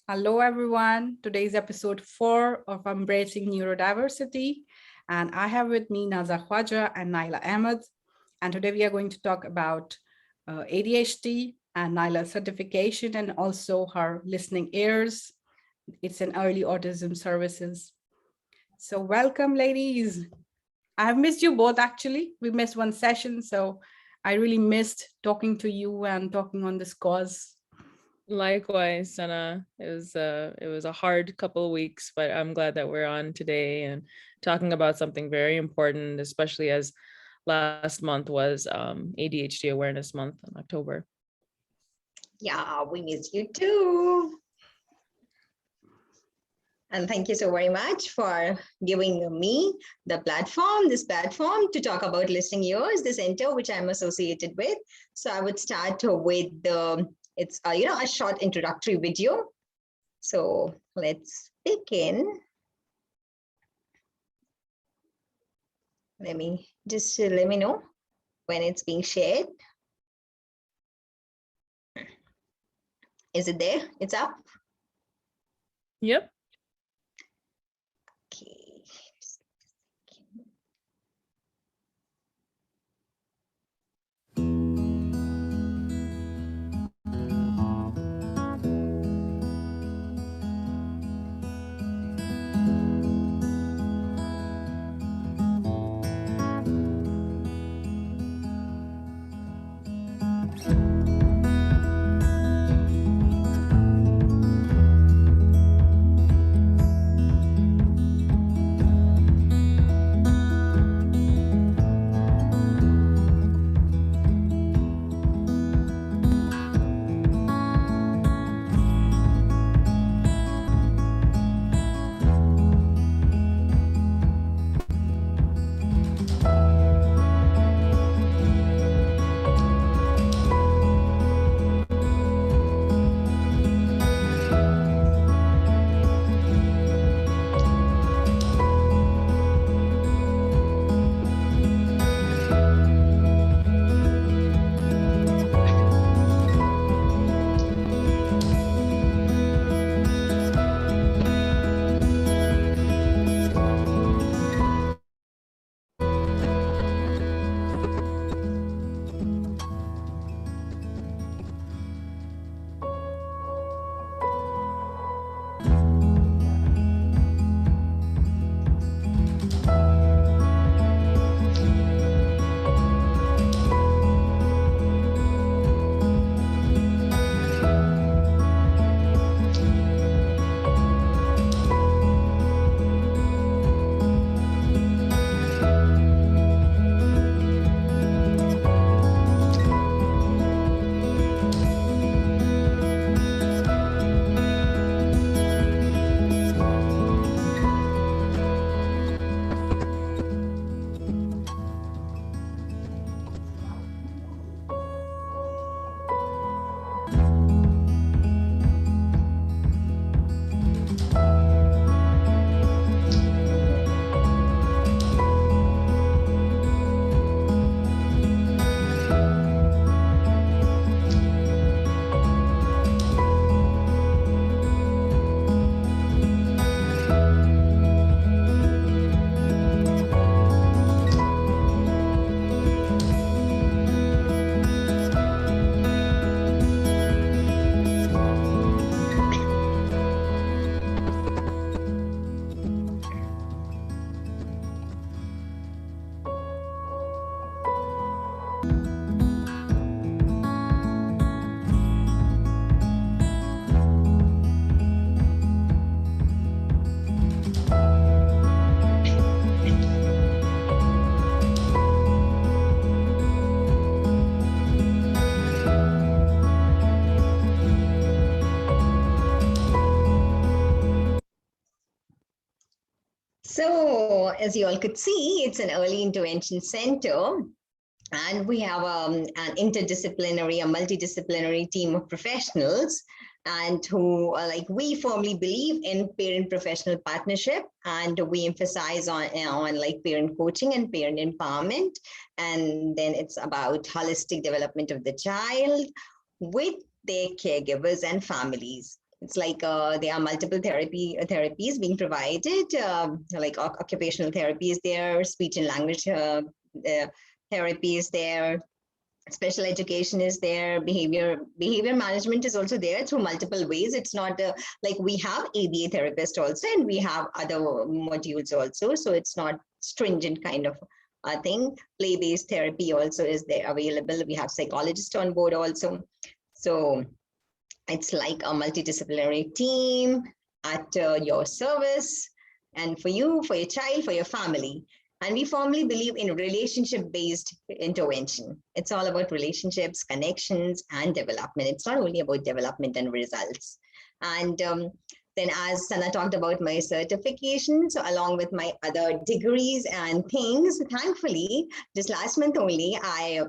Hello, everyone. Today's episode 4 of Embracing Neurodiversity. And I have with me Nazhah Khawaja and Nayela Ahmed. And today we are going to talk about ADHD and Nayla's certification and also her listening ears. It's an early autism services. So welcome, ladies. I've missed you both, actually. We missed one session, so I really missed talking to you and talking on this cause. Likewise, Sana. It was a hard couple of weeks, but I'm glad that we're on today and talking about something very important, especially as last month was ADHD Awareness Month in October. Yeah, we miss you too. And thank you so very much for giving me this platform to talk about listening ears, the center which I'm associated with. So I would start with it's a short introductory video. So let's begin. Let me know when it's being shared. Is it there? It's up? Yep. Okay. So as you all could see, it's an early intervention center. And we have an interdisciplinary, a multidisciplinary team of professionals and who we firmly believe in parent professional partnership, and we emphasize on like parent coaching and parent empowerment. And then it's about holistic development of the child with their caregivers and families. It's like there are multiple therapies being provided, like occupational therapy is there, speech and language therapy is there, special education is there, behavior management is also there through multiple ways. It's not like we have ABA therapist also, and we have other modules also. So it's not stringent kind of thing. Play-based therapy also is there available. We have psychologists on board also. So it's like a multidisciplinary team at your service, and for you, for your child, for your family. And we firmly believe in relationship-based intervention. It's all about relationships, connections, and development. It's not only about development and results. And then, as Sana talked about my certification, so along with my other degrees and things, thankfully, just last month only, I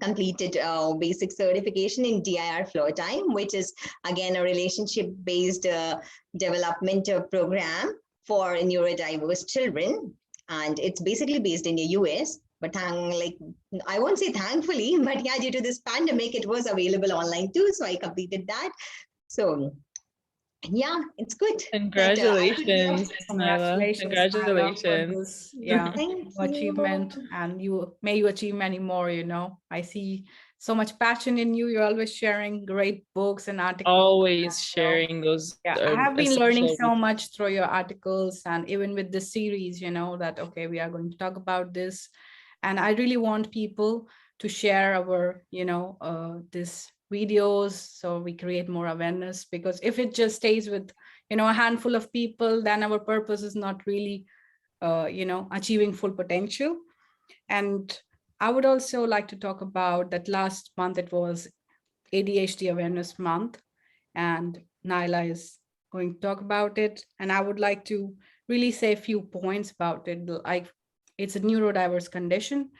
completed basic certification in DIR Flow Time, which is again a relationship-based development program for neurodiverse children. And it's basically based in the US, but I won't say thankfully, but yeah, due to this pandemic, it was available online too. So I completed that. So yeah, it's good. Congratulations, Nayela. Congratulations, Nyla, for Congratulations. this, yeah, Thank achievement, you. and may you achieve many more. I see so much passion in you. You're always sharing great books and articles. Always sharing those. Yeah, I have been learning essential so much through your articles, and even with this series, that, okay, we are going to talk about this. And I really want people to share our, this videos, so we create more awareness, because if it just stays with, a handful of people, then our purpose is not really, achieving full potential. And I would also like to talk about that last month, it was ADHD Awareness Month, and Nyla is going to talk about it. And I would like to really say a few points about it. Like, it's a neurodiverse condition,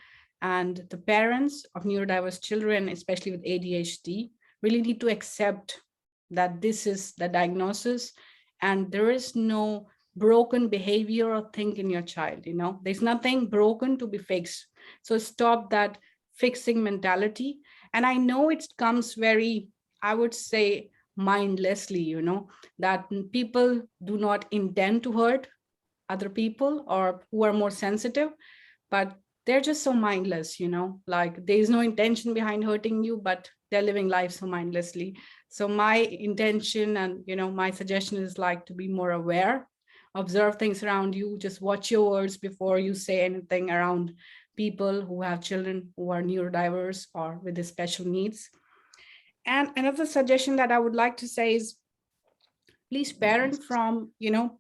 and the parents of neurodiverse children, especially with ADHD, really need to accept that this is the diagnosis, and there is no broken behavior or thing in your child. There's nothing broken to be fixed. So stop that fixing mentality. And I know it comes very, I would say, mindlessly, that people do not intend to hurt other people or who are more sensitive, but they're just so mindless, like there's no intention behind hurting you, but they're living life so mindlessly. So my intention and, my suggestion is like to be more aware, observe things around you, just watch your words before you say anything around people who have children who are neurodiverse or with the special needs. And another suggestion that I would like to say is, please parent from,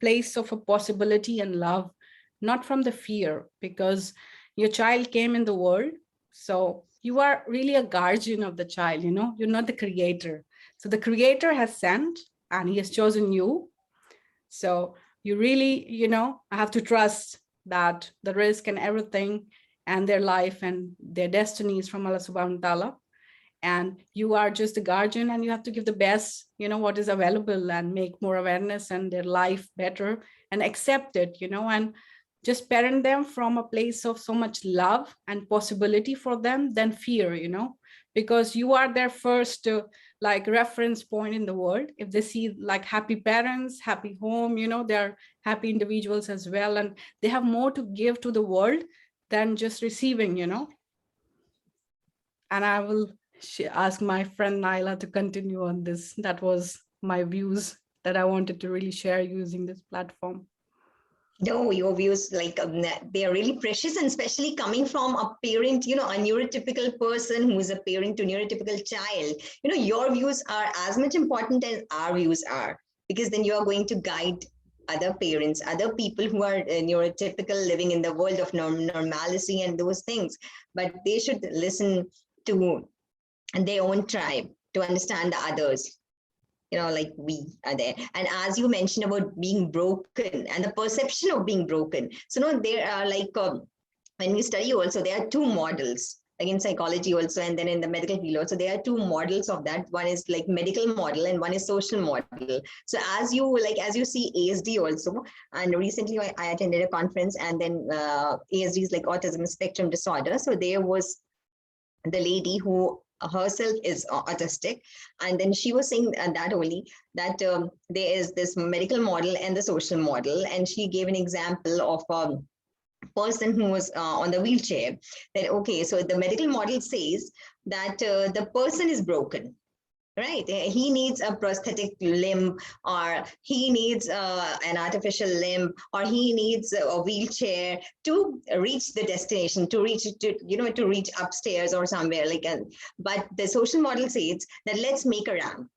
place of a possibility and love, not from the fear, because your child came in the world. So you are really a guardian of the child, you're not the creator. So the creator has sent and he has chosen you. So you really, have to trust that the risk and everything and their life and their destiny is from Allah subhanahu wa ta'ala. And you are just a guardian, and you have to give the best, what is available, and make more awareness and their life better and accept it, and just parent them from a place of so much love and possibility for them than fear, because you are their first like reference point in the world. If they see like happy parents, happy home, they're happy individuals as well, and they have more to give to the world than just receiving. And I will ask my friend Nyla to continue on this. That was my views that I wanted to really share using this platform. No, your views, like they are really precious, and especially coming from a parent, a neurotypical person who is a parent to neurotypical child. Your views are as much important as our views are, because then you are going to guide other parents, other people who are neurotypical, living in the world of normalcy and those things. But they should listen to their own tribe to understand the others. Like we are there. And as you mentioned about being broken and the perception of being broken. So no, there are like, when we study also, there are two models, like in psychology also, and then in the medical field also, there are two models of that. One is like medical model and one is social model. So as you see ASD also, and recently I attended a conference, and then ASD is like autism spectrum disorder. So there was the lady who herself is autistic, and then she was saying that only that there is this medical model and the social model, and she gave an example of person who was on the wheelchair, that okay, so the medical model says that the person is broken, right? He needs a prosthetic limb, or he needs an artificial limb, or he needs a wheelchair to reach the destination, to reach to reach upstairs or somewhere like. But the social model says that let's make a ramp.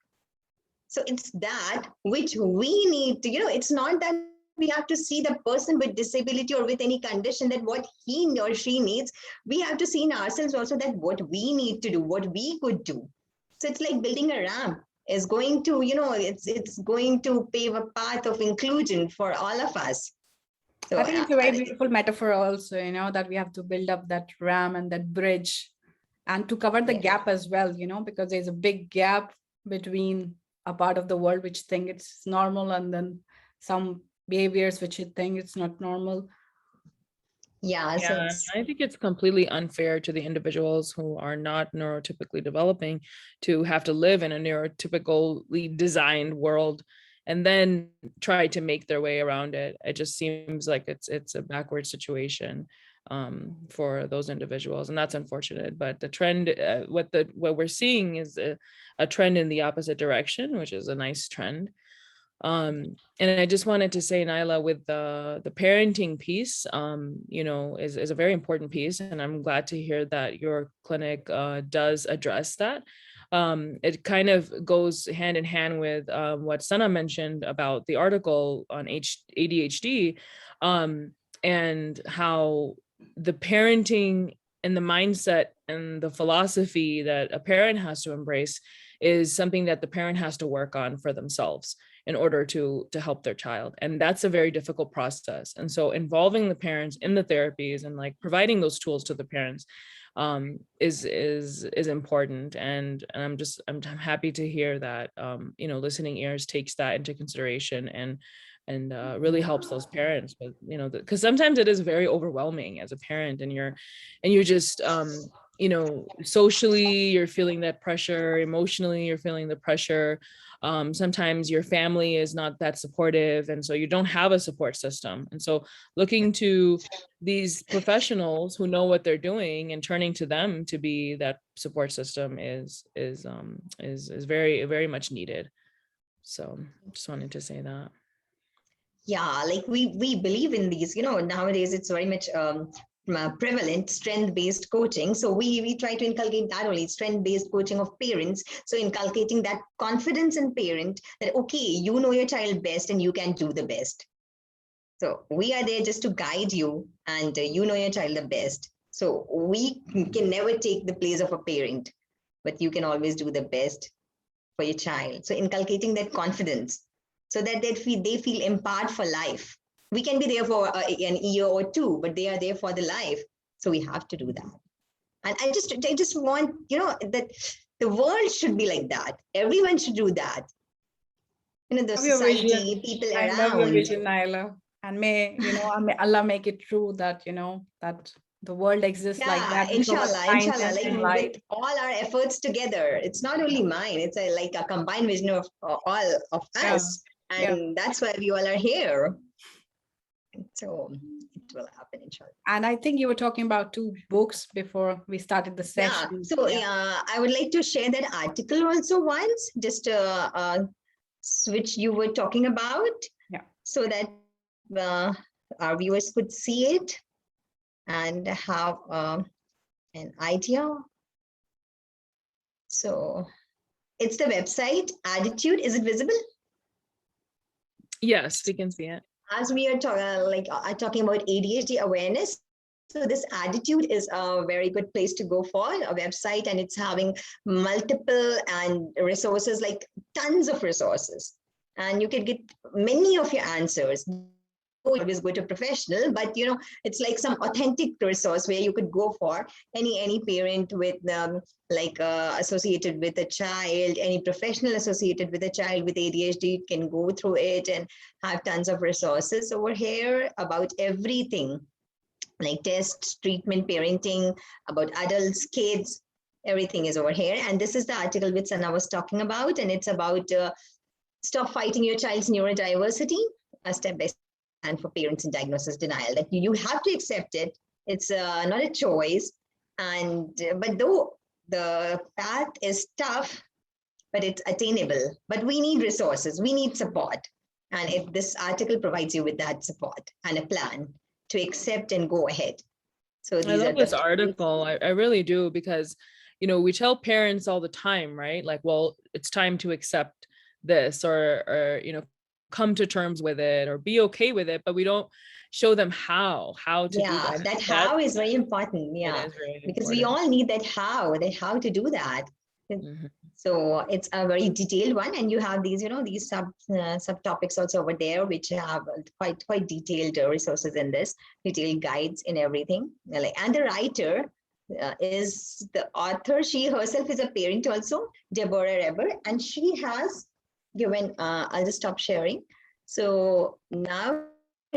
So it's that which we need to, it's not that we have to see the person with disability or with any condition that what he or she needs. We have to see in ourselves also that what we need to do, what we could do. So it's like building a ramp is going to, it's going to pave a path of inclusion for all of us. So I think it's a very beautiful metaphor also, that we have to build up that ramp and that bridge, and to cover the gap as well, because there's a big gap between a part of the world which think it's normal, and then some behaviors which you think it's not normal. Yeah, Yeah, I think it's completely unfair to the individuals who are not neurotypically developing to have to live in a neurotypically designed world and then try to make their way around it. It just seems like it's a backward situation for those individuals, and that's unfortunate. But the trend, what we're seeing is a trend in the opposite direction, which is a nice trend. And I just wanted to say, Nayela, with the parenting piece, is a very important piece, and I'm glad to hear that your clinic does address that. It kind of goes hand in hand with what Sana mentioned about the article on ADHD, and how the parenting and the mindset and the philosophy that a parent has to embrace is something that the parent has to work on for themselves in order to help their child. And that's a very difficult process. And so involving the parents in the therapies and like providing those tools to the parents is important. And I'm happy to hear that, listening ears takes that into consideration and really helps those parents with, because sometimes it is very overwhelming as a parent, and you're just, socially you're feeling that pressure, emotionally you're feeling the pressure. Sometimes your family is not that supportive, and so you don't have a support system. And so looking to these professionals who know what they're doing and turning to them to be that support system is very, very much needed. So just wanted to say that. Yeah, like we believe in these, nowadays it's very much prevalent strength-based coaching. So we try to inculcate that only, strength-based coaching of parents. So inculcating that confidence in parent that, okay, you know your child best and you can do the best. So we are there just to guide you, and you know your child the best. So we can never take the place of a parent, but you can always do the best for your child. So inculcating that confidence so that they feel empowered for life. We can be there for an year or two, but they are there for the life. So we have to do that. And I just want, that the world should be like that. Everyone should do that. The society, people around. I love your vision, Nayela. And may Allah make it true that, that the world exists like that. Inshallah, like with all our efforts together, it's not only mine, it's like a combined vision of all of us. And that's why we all are here. So it will happen, inshallah. And I think you were talking about 2 books before we started the session. Yeah. So I would like to share that article also once, just which you were talking about, so that our viewers could see it and have an idea. So it's the website Attitude. Is it visible? Yes, we can see it. As we are talking about ADHD awareness, so this Attitude is a very good place to go for, a website, and it's having multiple and resources, like tons of resources, and you can get many of your answers. Always go to a professional, but it's like some authentic resource where you could go for any parent with associated with a child, any professional associated with a child with ADHD can go through it and have tons of resources over here about everything, like tests, treatment, parenting, about adults, kids. Everything is over here. And this is the article which Sana was talking about. And it's about stop fighting your child's neurodiversity, a step-by-step plan for parents in diagnosis denial. That you have to accept it. It's not a choice. And but though the path is tough, but it's attainable. But we need resources. We need support. And if this article provides you with that support and a plan to accept and go ahead. So I these are love this the article. I really do, because, you know, we tell parents all the time, right? Like, well, it's time to accept this, or, you know, come to terms with it or be okay with it, but we don't show them how to do yeah, that. that how is very important. It Yeah, is very because we important. all need that how to do that. Mhm. So it's a very detailed one, and you have these, these subtopics also over there, which have quite detailed resources in this, detailed guides in everything. And the writer is the author. She herself is a parent also, Deborah Reber, and she has given. I'll just stop sharing. So now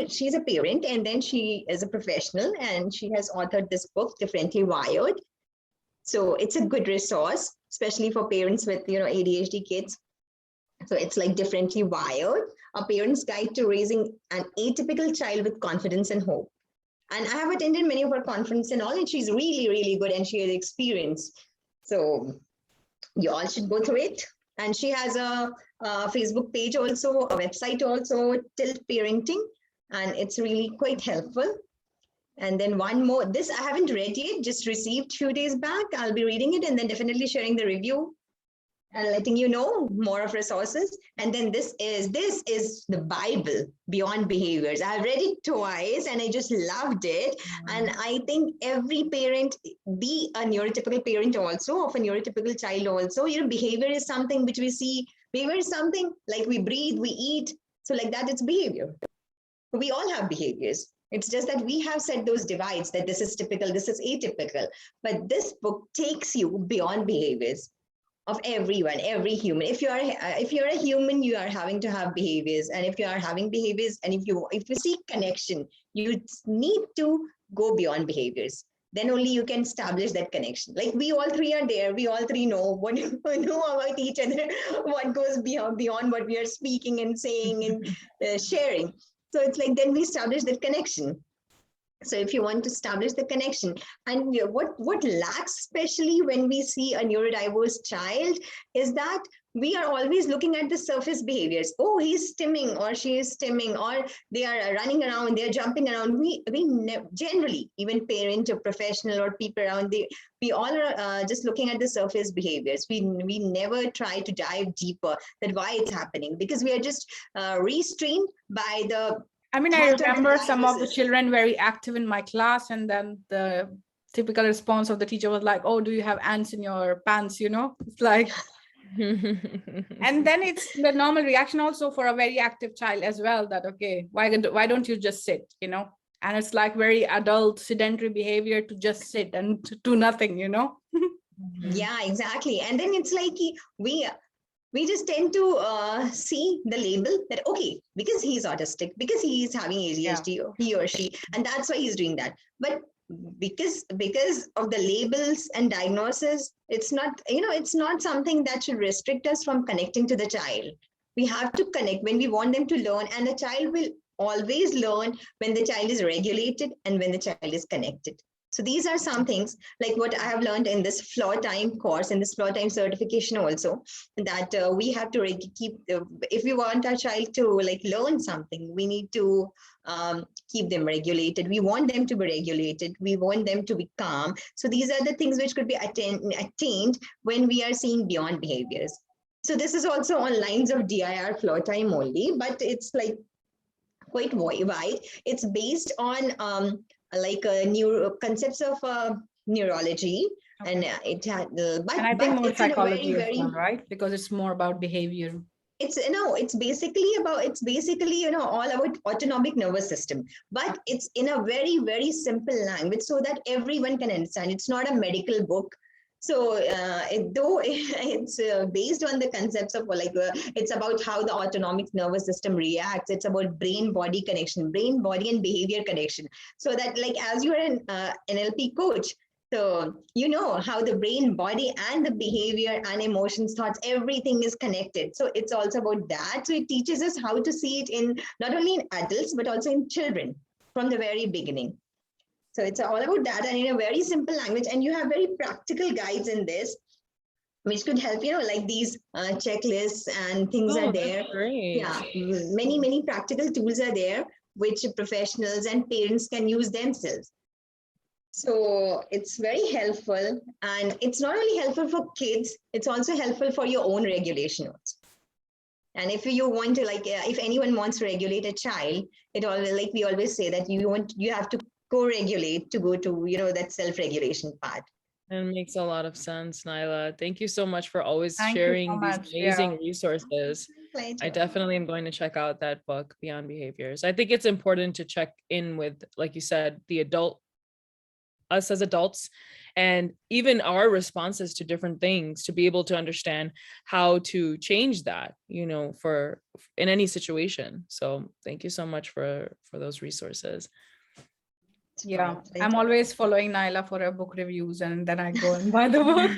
she's a parent, and then she is a professional, and she has authored this book, Differently Wired. So it's a good resource, especially for parents with, ADHD kids. So it's like Differently Wired, a parent's guide to raising an atypical child with confidence and hope. And I have attended many of her conferences and all, and she's really, really good, and she has experience. So you all should go through it. And she has a Facebook page also, a website also, Tilt Parenting, and it's really quite helpful. And then one more, this I haven't read yet, just received a few days back. I'll be reading it and then definitely sharing the review and letting you know more of resources. And then this is the Bible, Beyond Behaviors. I've read it twice and I just loved it. And I think every parent, be a neurotypical parent also, of a neurotypical child also, behavior is something which we see. Behavior is something like we breathe, we eat. So like that, it's behavior. We all have behaviors. It's just that we have set those divides, that this is typical, this is atypical. But this book takes you beyond behaviors of everyone, every human. If you're a human, you are having to have behaviors. And if you are having behaviors, and if you seek connection, you need to go beyond behaviors. Then only you can establish that connection. Like we all three are there. We all three know about each other, what goes beyond what we are speaking and saying and sharing. So it's like then we establish that connection. So if you want to establish the connection, and what lacks, especially when we see a neurodiverse child, is that we are always looking at the surface behaviors. Oh, he's stimming or she is stimming, or they are running around, they're jumping around. We generally, even parent or professional or people around, we all are just looking at the surface behaviors. We never try to dive deeper that why it's happening, because we are just restrained by the I mean, I remember some of the children very active in my class, and then the typical response of the teacher was like, "Oh, do you have ants in your pants?" It's like, and then it's the normal reaction also for a very active child as well, that, okay, why don't you just sit, and it's like very adult sedentary behavior to just sit and to do nothing, Yeah, exactly. And then it's like we just tend to see the label that, okay, because he's autistic, because he's having ADHD, he or she, and that's why he's doing that. But because of the labels and diagnosis, it's not, it's not something that should restrict us from connecting to the child. We have to connect when we want them to learn, and the child will always learn when the child is regulated and when the child is connected. So these are some things like what I have learned in this floor time course, in this floor time certification also, that we have to keep, if we want our child to learn something, we need to keep them regulated. We want them to be regulated. We want them to be calm. So these are the things which could be attained when we are seeing beyond behaviors. So this is also on lines of DIR floor time only, but it's like quite wide. It's based on neuro concepts of neurology, okay. And it had but and I think more it's psychology as well, right? Because it's more about behavior. It's basically all about autonomic nervous system, but it's in a very, very simple language so that everyone can understand. It's not a medical book. So though it's based on the concepts of it's about how the autonomic nervous system reacts. It's about brain-body connection, brain-body and behavior connection. So that as you're an NLP coach, So, you know how the brain, body, and the behavior and emotions, thoughts, everything is connected. So, it's also about that. So, it teaches us how to see it in not only in adults, but also in children from the very beginning. So, it's all about that and in a very simple language. And you have very practical guides in this, which could help, like these checklists and things are Oh, there. that's great. Yeah, many practical tools are there, which professionals and parents can use themselves. So it's very helpful, and it's not only helpful for kids, it's also helpful for your own regulation notes. And if you want to, like, if anyone wants to regulate a child, it always, like we always say, that you have to co-regulate to go to, that self-regulation part. It makes a lot of sense, Nayela. Thank you so much for always Thank you so sharing these much. amazing resources. I Pleasure. definitely am going to check out that book, Beyond Behaviors. I think it's important to check in with, like you said, us as adults, and even our responses to different things, to be able to understand how to change that, for in any situation. So thank you so much for those resources. Yeah, I'm always following Nayela for her book reviews, and then I go and buy the book.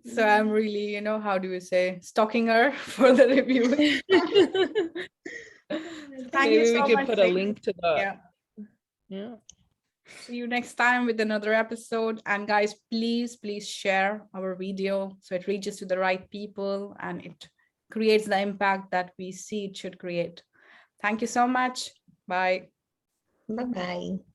So I'm really, how do we say, stalking her for the review. Thank you Maybe so we could much, put a ladies. link to the Yeah. See you next time with another episode. And guys, please share our video so it reaches to the right people and it creates the impact that we see it should create. Thank you so much. Bye. Bye-bye.